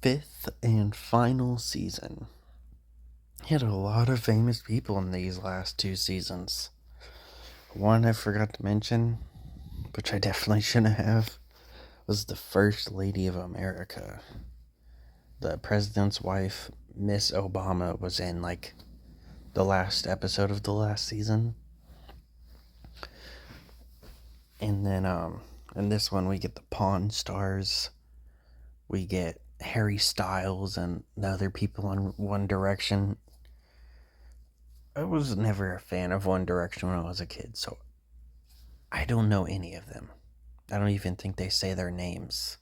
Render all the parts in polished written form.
Fifth and final season. He had a lot of famous people in these last two seasons. One I forgot to mention, which I definitely shouldn't have, was the First Lady of America. The president's wife, Miss Obama, was in the last episode of the last season. And then in this one we get the Pawn Stars. We get Harry Styles and the other people on One Direction. I was never a fan of One Direction when I was a kid, so I don't know any of them. I don't even think they say their names.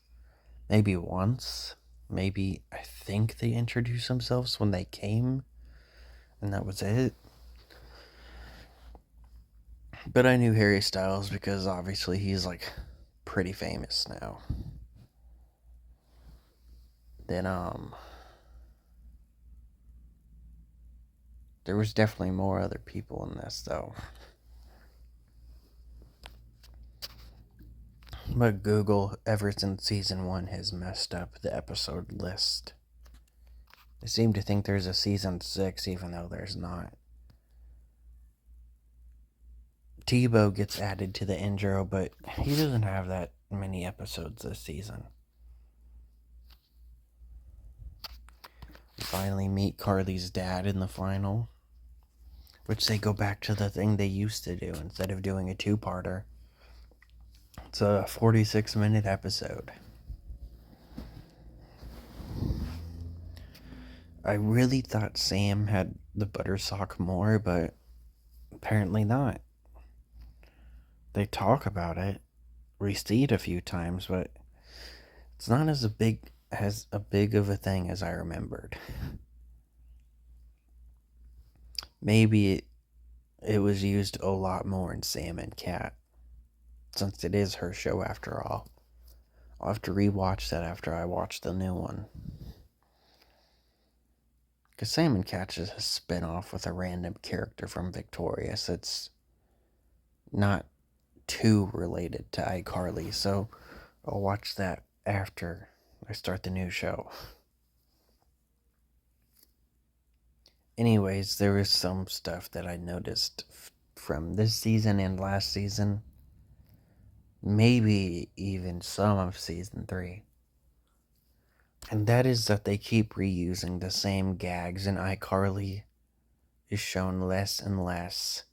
Maybe once. Maybe I think they introduced themselves when they came, and that was it. But I knew Harry Styles because obviously he's pretty famous now. Then there was definitely more other people in this though. But Google, ever since season 1, has messed up the episode list. They seem to think there's a season 6, even though there's not. Tebow gets added to the intro, but he doesn't have that many episodes this season. We finally meet Carly's dad in the final, which they go back to the thing they used to do instead of doing a two-parter. It's a 46-minute episode. I really thought Sam had the buttersock more, but apparently not. They talk about it. We see it a few times, but it's not as big of a thing as I remembered. Maybe it was used a lot more in Sam and Cat, since it is her show after all. I'll have to rewatch that after I watch the new one. Because Sam and Cat is a spin-off with a random character from Victorious. It's not too related to iCarly, so I'll watch that after I start the new show. Anyways, there was some stuff that I noticed from this season and last season. Maybe even some of season 3. And that is that they keep reusing the same gags, and iCarly is shown less and less.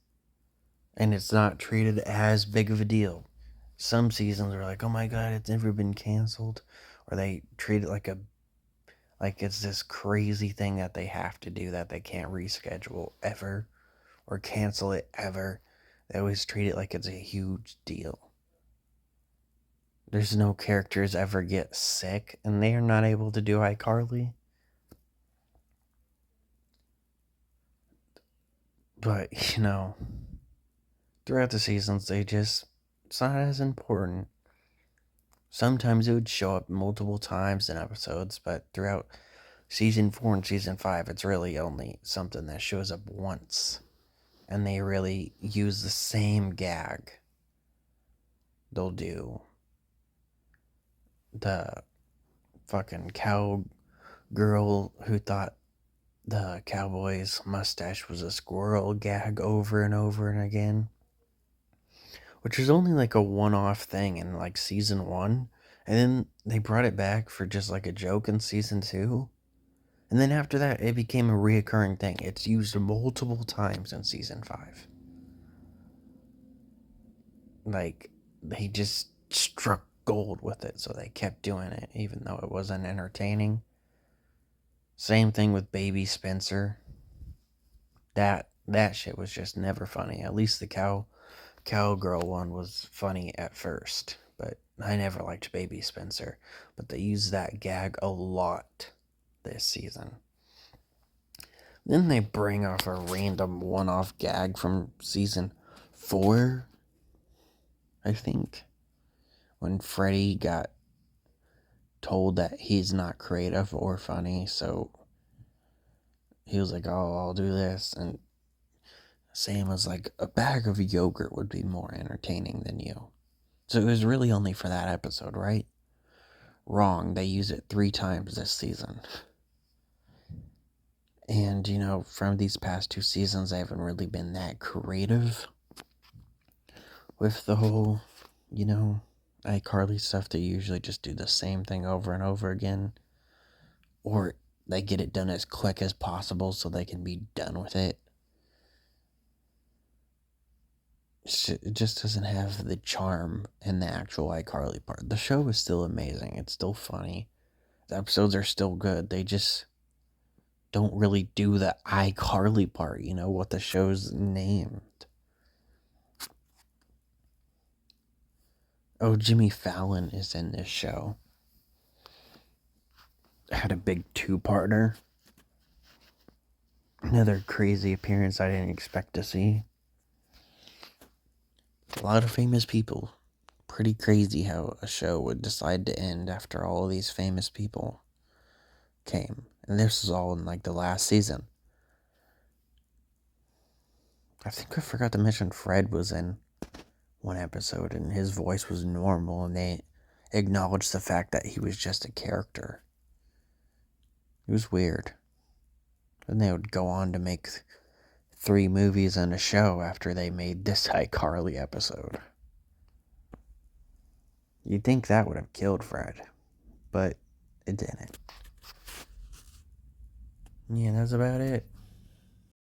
And it's not treated as big of a deal. Some seasons are like, oh my god, it's never been canceled. Or they treat it like it's this crazy thing that they have to do that they can't reschedule ever. Or cancel it ever. They always treat it like it's a huge deal. There's no characters ever get sick, and they are not able to do iCarly. But, throughout the seasons, it's not as important. Sometimes it would show up multiple times in episodes, but throughout season 4 and season 5, it's really only something that shows up once. And they really use the same gag. They'll do the fucking cowgirl who thought the cowboy's mustache was a squirrel gag over and over and again. Which is only a one-off thing in season 1. And then they brought it back for just a joke in season 2. And then after that, it became a reoccurring thing. It's used multiple times in season 5. They just struck gold with it, so they kept doing it, even though it wasn't entertaining. Same thing with Baby Spencer. That shit was just never funny. At least the cowgirl one was funny at first, but I never liked Baby Spencer. But they used that gag a lot this season. Then they bring off a random one-off gag from season 4, I think, when Freddy got told that he's not creative or funny, so he was like, oh, I'll do this, and Sam was like, a bag of yogurt would be more entertaining than you. So it was really only for that episode, right? Wrong, they use it 3 times this season. And, from these past 2 seasons, I haven't really been that creative with the whole, iCarly stuff. They usually just do the same thing over and over again. Or they get it done as quick as possible so they can be done with it. It just doesn't have the charm in the actual iCarly part. The show is still amazing. It's still funny. The episodes are still good. They just don't really do the iCarly part, what the show's named. Oh, Jimmy Fallon is in this show. Had a big 2-parter. Another crazy appearance I didn't expect to see. A lot of famous people. Pretty crazy how a show would decide to end after all of these famous people came. And this was all in the last season. I think I forgot to mention Fred was in one episode and his voice was normal and they acknowledged the fact that he was just a character. It was weird. And they would go on to make 3 movies and a show after they made this iCarly episode. You'd think that would have killed Fred, but it didn't. Yeah, that's about it.